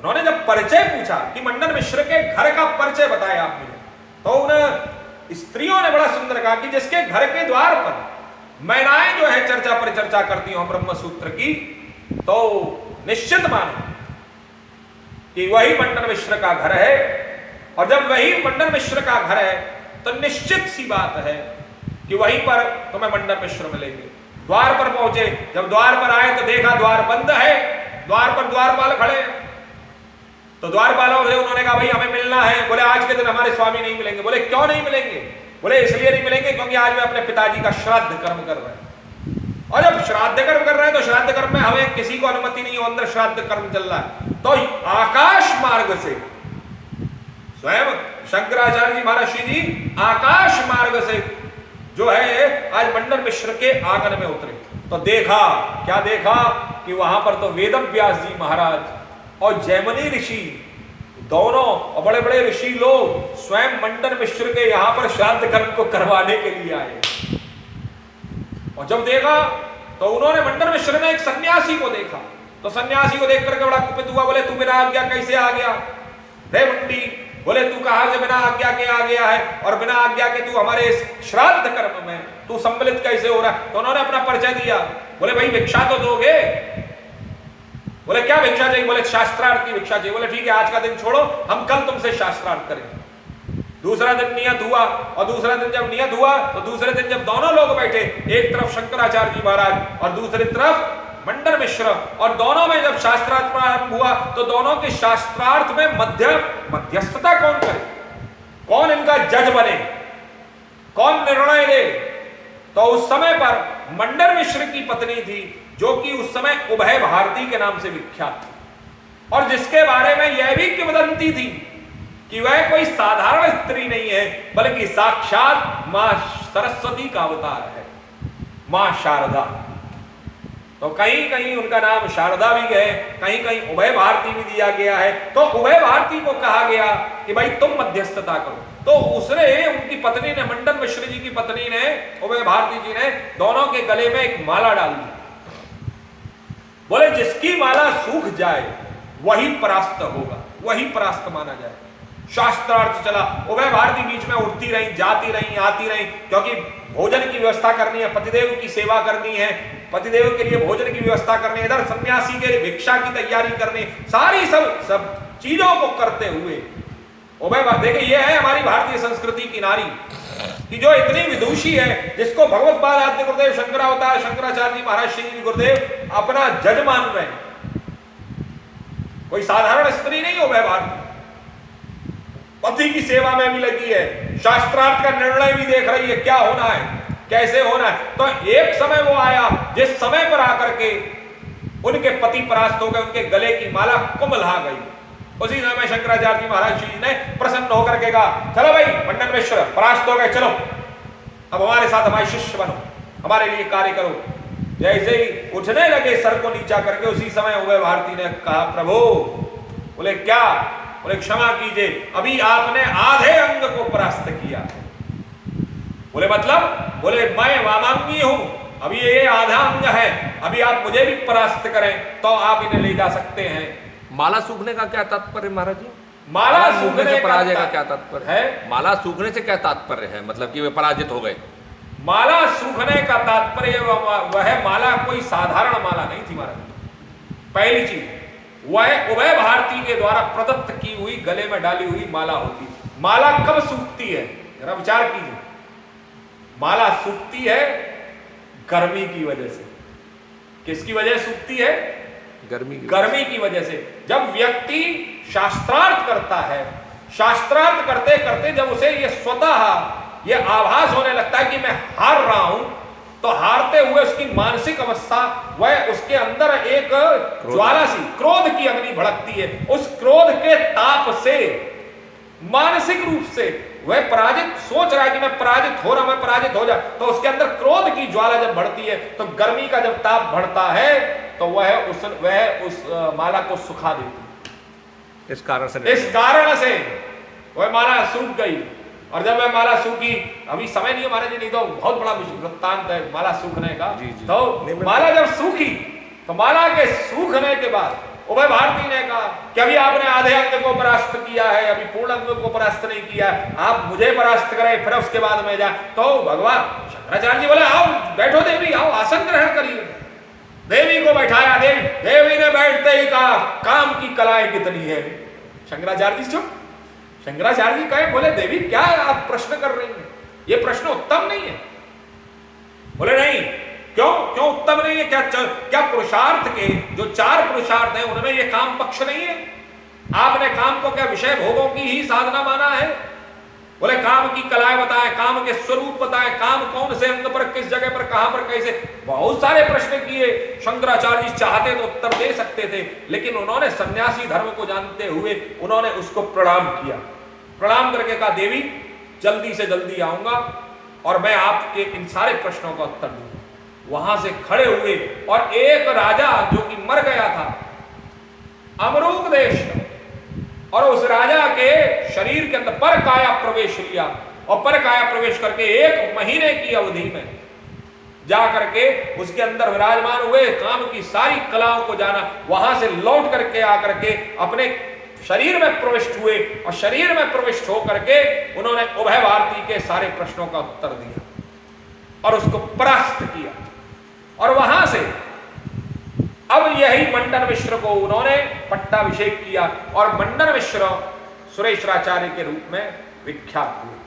उन्होंने जब परिचय पूछा कि मंडन मिश्र के घर का परिचय बताया आप मुझे, तो उन स्त्रियों ने बड़ा सुंदर कहा कि जिसके घर के द्वार पर मैनाएं जो है चर्चा परिचर्चा करती हो ब्रह्म सूत्र की, तो निश्चित मानो कि वही मंडन मिश्र का घर है। और जब वही मंडन मिश्र का घर है तो निश्चित सी बात है कि वहीं पर तुम्हें मंडन मिश्र मिलेंगे। द्वार पर पहुंचे, जब द्वार पर आए तो देखा द्वार बंद है, द्वार पर द्वारपाल खड़े हैं। तो द्वारपालों से उन्होंने कहा भाई हमें मिलना है। बोले आज के दिन हमारे स्वामी नहीं मिलेंगे। बोले क्यों नहीं मिलेंगे? बोले इसलिए नहीं मिलेंगे क्योंकि आज मैं अपने पिताजी का श्राद्ध कर्म कर रहे हैं, और जब श्राद्ध कर्म कर रहे हैं तो श्राद्ध कर्म में हमें किसी को अनुमति नहीं हो, अंदर श्राद्ध कर्म चल रहा है। तो आकाश मार्ग से स्वयं शंकराचार्य जी महाराज श्री जी आकाश मार्ग से जो है आज मंडन मिश्र के आंगन में उतरे। तो देखा, क्या देखा कि वहां पर तो वेदव्यास जी महाराज और जैमिनी ऋषि दोनों और बड़े बड़े ऋषि लोग स्वयं मंडन मिश्र के यहां पर श्राद्ध कर्म को करवाने के लिए आए। और जब देखा तो उन्होंने मंडन मिश्र ने एक सन्यासी को देखा, तो सन्यासी को देख करके बड़ा कुपित हुआ। बोले तू बिना आज्ञा कैसे आ गया रे मंडी? बोले तू कहां से बिना आज्ञा के आ गया है, और बिना आज्ञा के तू हमारे इस श्राद्ध कर्म में तू सम्मिलित कैसे हो रहा है? तो उन्होंने अपना परिचय दिया। बोले भाई भिक्षा तो दोगे? बोले क्या भिक्षा चाहिए? बोले शास्त्रार्थ की भिक्षा चाहिए। बोले ठीक है, आज का दिन छोड़ो, हम कल तुमसे शास्त्रार्थ करेंगे। दूसरा दिन नियत हुआ, और दूसरा दिन जब नियत हुआ तो दूसरे दिन जब दोनों लोग बैठे, एक तरफ शंकराचार्य जी महाराज और दूसरी तरफ मंडन मिश्र, और दोनों में जब शास्त्रार्थ प्रारंभ हुआ तो दोनों के शास्त्रार्थ में मध्यस्थता कौन करे, कौन इनका जज बने, कौन निर्णय ले? तो उस समय पर मंडन मिश्र की पत्नी थी जो कि उस समय उभय भारती के नाम से विख्यात थी, और जिसके बारे में यह भी किंवदंती थी कि वह कोई साधारण स्त्री नहीं है, बल्कि साक्षात मां सरस्वती का अवतार है, मां शारदा। तो कहीं कहीं उनका नाम शारदा भी है, कहीं कहीं उभय भारती भी दिया गया है। तो उभय भारती को कहा गया कि भाई तुम मध्यस्थता करो। तो उसने, उनकी पत्नी ने, मंडन मिश्र जी की पत्नी ने, उभय भारती जी ने दोनों के गले में एक माला डाल दी। बोले जिसकी माला सूख जाए वही परास्त होगा, वही परास्त माना जाए। शास्त्रार्थ चला, उभय भारती बीच में उठती रही, जाती रही, आती रही, क्योंकि भोजन की व्यवस्था करनी है, पतिदेव की सेवा करनी है, पतिदेव के लिए भोजन की व्यवस्था करनी है, इधर सन्यासी के लिए भिक्षा की तैयारी करनी, सारी सब चीजों को करते हुए उभय भारती। देखिए ये है हमारी भारतीय संस्कृति की नारी कि जो इतनी विदुषी है, जिसको भगवत पाद आद्य गुरुदेव शंकरावतार शंकराचार्य जी महाराज श्री जी गुरुदेव अपना जज मान रहे हैं। कोई साधारण स्त्री नहीं उभय भारती, पति की सेवा में भी लगी है, शास्त्रार्थ का निर्णय भी देख रही है, क्या होना है, कैसे होना है। तो एक समय वो आया जिस समय पर आकर के उनके पति परास्त हो गए, उनके गले की माला कुम्भला गई। उसी समय शंकराचार्य जी महाराज जी ने प्रसन्न होकर के कहा चलो भाई मंडन मिश्र परास्त हो गए, चलो अब हमारे साथ हमारे शिष्य बनो, हमारे लिए कार्य करो। जैसे ही उठने लगे सर को नीचा करके, उसी समय उभय भारती ने कहा प्रभु, बोले क्या? बोले क्षमा कीजिए, अभी आपने आधे अंग को परास्त किया। बोले मतलब? बोले मैं वामांगी हूं, अभी ये आधा अंग है, अभी आप मुझे भी परास्त करें तो आप इन्हें ले जा सकते हैं। माला सूखने का क्या तात्पर्य महाराज जी? माला सूखने से पराजय का क्या तात्पर्य है? माला सूखने से क्या तात्पर्य है? मतलब कि वे पराजित हो गए। माला सूखने का तात्पर्य वह माला कोई साधारण माला नहीं थी महाराज। पहली चीज, वह उभय भारती के द्वारा प्रदत्त की हुई गले में डाली हुई माला होती। माला कब सूखती है? जरा विचार कीजिए। माला सूखती है गर्मी की वजह से। किसकी वजह सूखती है? गर्मी की वजह से। जब व्यक्ति शास्त्रार्थ करता है, शास्त्रार्थ करते करते जब उसे ये स्वतः ये आभास होने लगता है कि मैं हार रहा हूं, तो हारते हुए उसकी मानसिक अवस्था, वह उसके अंदर एक ज्वाला सी क्रोध की अग्नि भड़कती है। उस क्रोध के ताप से मानसिक रूप से वह पराजित सोच रहा है कि मैं पराजित हो रहा, मैं पराजित हो जा, तो उसके अंदर क्रोध की ज्वाला जब बढ़ती है, तो गर्मी का जब ताप बढ़ता है तो वह उस माला को सुखा देती। इस कारण से वह माला सूख गई। और जब वह माला सूखी, अभी समय नहीं है महाराज जी, नहीं तो बहुत बड़ा वृत्तांत है माला सूखने का। जी। तो माला जब सूखी, तो माला के सूखने के बाद उभय भारती ने कहा कि अभी आपने आधे अंग को परास्त किया है, अभी पूर्ण अंग को परास्त नहीं किया, आप मुझे परास्त करें फिर उसके बाद में जाए। तो भगवान शंकराचार्य जी बोले आओ बैठो देवी, आओ आसन ग्रहण करिए। देवी को बैठाया, देवी ने बैठते ही कहा काम की कलाएं कितनी है। शंकराचार्य जी चुप। शंकराचार्य जी कहे बोले देवी क्या आप प्रश्न कर रही हैं, ये प्रश्न उत्तम नहीं है। बोले नहीं, क्यों क्यों उत्तम नहीं है? क्या पुरुषार्थ के जो 4 पुरुषार्थ हैं उनमें ये काम पक्ष नहीं है? आपने काम को क्या विषय भोगों की ही साधना माना है? बोले काम की कलाएं बताएं, काम के स्वरूप बताएं, काम कौन से अंग पर, किस जगह पर, कहां पर, कैसे, बहुत सारे प्रश्न किए। शंकराचार्य जी चाहते तो उत्तर दे सकते थे, लेकिन उन्होंने सन्यासी धर्म को जानते हुए उन्होंने उसको प्रणाम किया। प्रणाम करके कहा देवी जल्दी से जल्दी आऊंगा और मैं आपके इन सारे प्रश्नों का उत्तर दूंगा। वहां से खड़े हुए और एक राजा जो कि मर गया था अमरूक देश का, और उस राजा के शरीर के अंदर पर काया प्रवेश लिया और पर काया प्रवेश करके 1 महीने की अवधि में जा करके उसके अंदर विराजमान हुए, काम की सारी कलाओं को जाना, वहां से लौट करके आकर के अपने शरीर में प्रविष्ट हुए और शरीर में प्रविष्ट होकर के उन्होंने उभय भारती के सारे प्रश्नों का उत्तर दिया और उसको परास्त किया। और वहां से अब यही मंडन मिश्र को उन्होंने पट्टाभिषेक किया और मंडन मिश्र सुरेश्वराचार्य के रूप में विख्यात हुए।